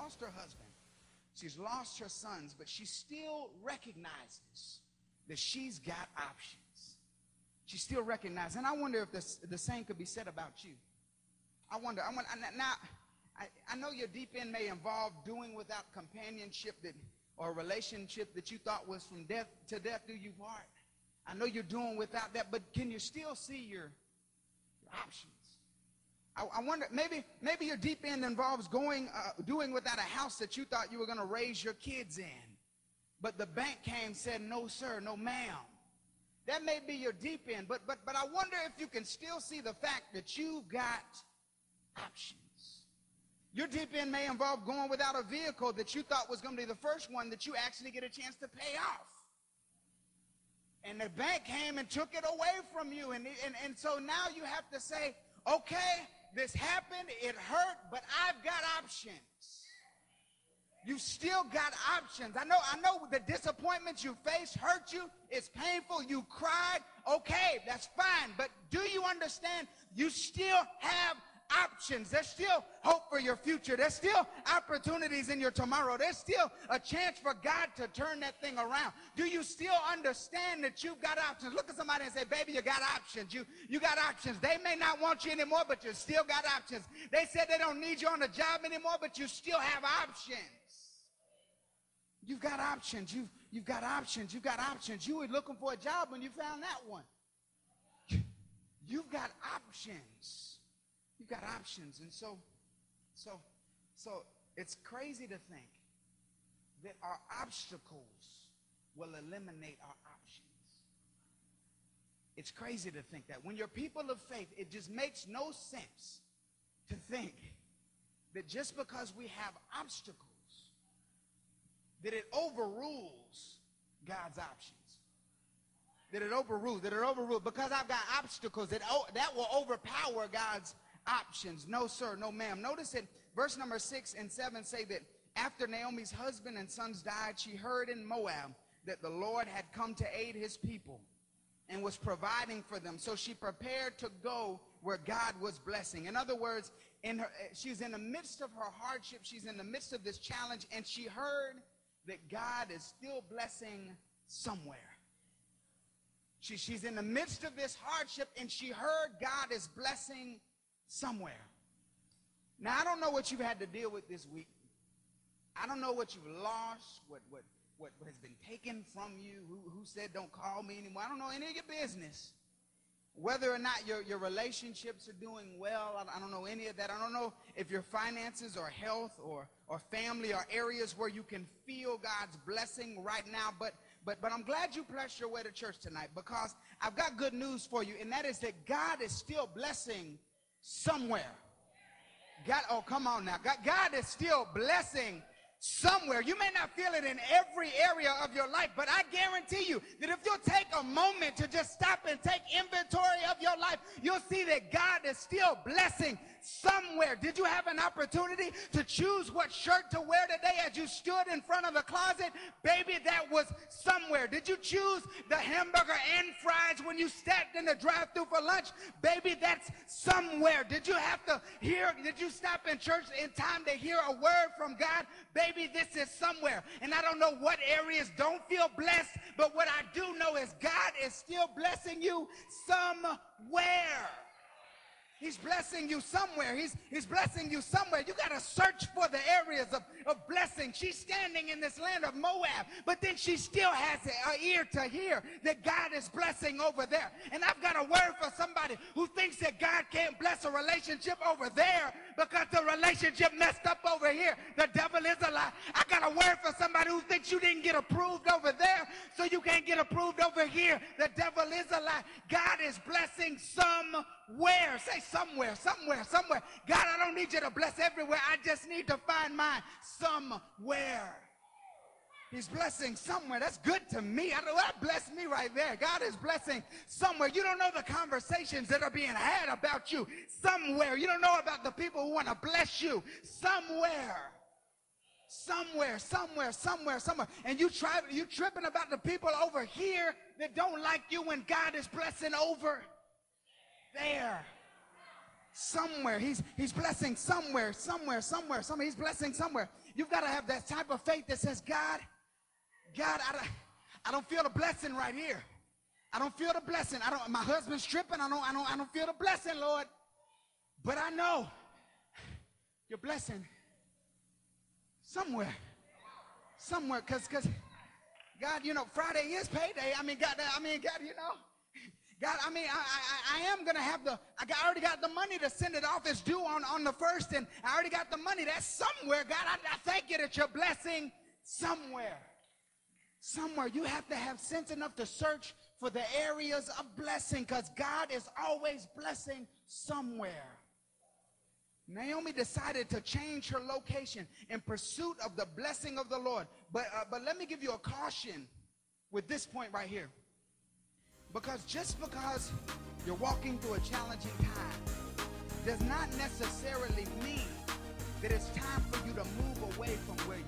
lost her husband. She's lost her sons, but she still recognizes that she's got options. She still recognizes. And I wonder if the same could be said about you. I know your deep end may involve doing without companionship or relationship that you thought was from death to death do you part. I know you're doing without that, but can you still see your options? I wonder, maybe your deep end involves doing without a house that you thought you were going to raise your kids in. But the bank came and said, no, sir, no, ma'am. That may be your deep end, but I wonder if you can still see the fact that you've got options. Your deep end may involve going without a vehicle that you thought was going to be the first one that you actually get a chance to pay off. And the bank came and took it away from you. And so now you have to say, okay, this happened, it hurt, but I've got options. You still got options. I know the disappointments you faced hurt you. It's painful. You cried. Okay, that's fine. But do you understand? You still have options. There's still hope for your future. There's still opportunities in your tomorrow. There's still a chance for God to turn that thing around. Do you still understand that you've got options? Look at somebody and say, baby, you got options. You got options. They may not want you anymore, but you still got options. They said they don't need you on the job anymore, but you still have options. You've got options. You've got options. You've got options. You were looking for a job when you found that one. You've got options. You've got options. And so it's crazy to think that our obstacles will eliminate our options. It's crazy to think that. When you're people of faith, it just makes no sense to think that just because we have obstacles, that it overrules God's options. That it overrules. Because I've got obstacles, that will overpower God's options. No, sir, no, ma'am. Notice that verse number 6 and 7 say that after Naomi's husband and sons died, she heard in Moab that the Lord had come to aid his people and was providing for them. So she prepared to go where God was blessing. In other words, she's in the midst of her hardship. She's in the midst of this challenge, and she heard that God is still blessing somewhere. She's in the midst of this hardship, and she heard God is blessing somewhere. Now, I don't know what you've had to deal with this week. I don't know what you've lost, what has been taken from you, who said don't call me anymore. I don't know any of your business. Whether or not your relationships are doing well, I don't know any of that. I don't know if your finances or health or family are areas where you can feel God's blessing right now. But I'm glad you pressed your way to church tonight, because I've got good news for you, and that is that God is still blessing somewhere. God, oh, come on now. God is still blessing somewhere. You may not feel it in every area of your life, but I guarantee you that if you'll take a moment to just stop and take inventory of your life, you'll see that God is still blessing somewhere. Did you have an opportunity to choose what shirt to wear today as you stood in front of the closet? Baby, that was somewhere. Did you choose the hamburger and fries when you stepped in the drive-thru for lunch? Baby, that's somewhere. Did you stop in church in time to hear a word from God? Baby, this is somewhere. And I don't know what areas don't feel blessed, but what I do know is God is still blessing you somewhere. He's blessing you somewhere. He's blessing you somewhere. You got to search for the areas of blessing. She's standing in this land of Moab, but then she still has an ear to hear that God is blessing over there. And I've got a word for somebody who thinks that God can't bless a relationship over there because the relationship messed up over here. The devil is a lie. I got a word for somebody who thinks you didn't get approved over there, so you can't get approved over here. The devil is a lie. God is blessing somewhere. Say somewhere, somewhere, somewhere. God, I don't need you to bless everywhere. I just need to find mine somewhere. He's blessing somewhere. That's good to me. That blessed me right there. God is blessing somewhere. You don't know the conversations that are being had about you somewhere. You don't know about the people who want to bless you somewhere. Somewhere. And you tripping about the people over here that don't like you when God is blessing over there. somewhere. He's blessing somewhere. He's blessing somewhere. You've got to have that type of faith that says, God, I don't feel the blessing right here. I don't feel the blessing. My husband's tripping. I don't feel the blessing, Lord. But I know your blessing somewhere. Because God, Friday is payday. God, God, I am going to have I already got the money to send it off. It's due on the 1st, and I already got the money. That's somewhere. God, I thank you that you're blessing somewhere. Somewhere. You have to have sense enough to search for the areas of blessing, because God is always blessing somewhere. Naomi decided to change her location in pursuit of the blessing of the Lord. But let me give you a caution with this point right here. Because just because you're walking through a challenging time does not necessarily mean that it's time for you to move away from where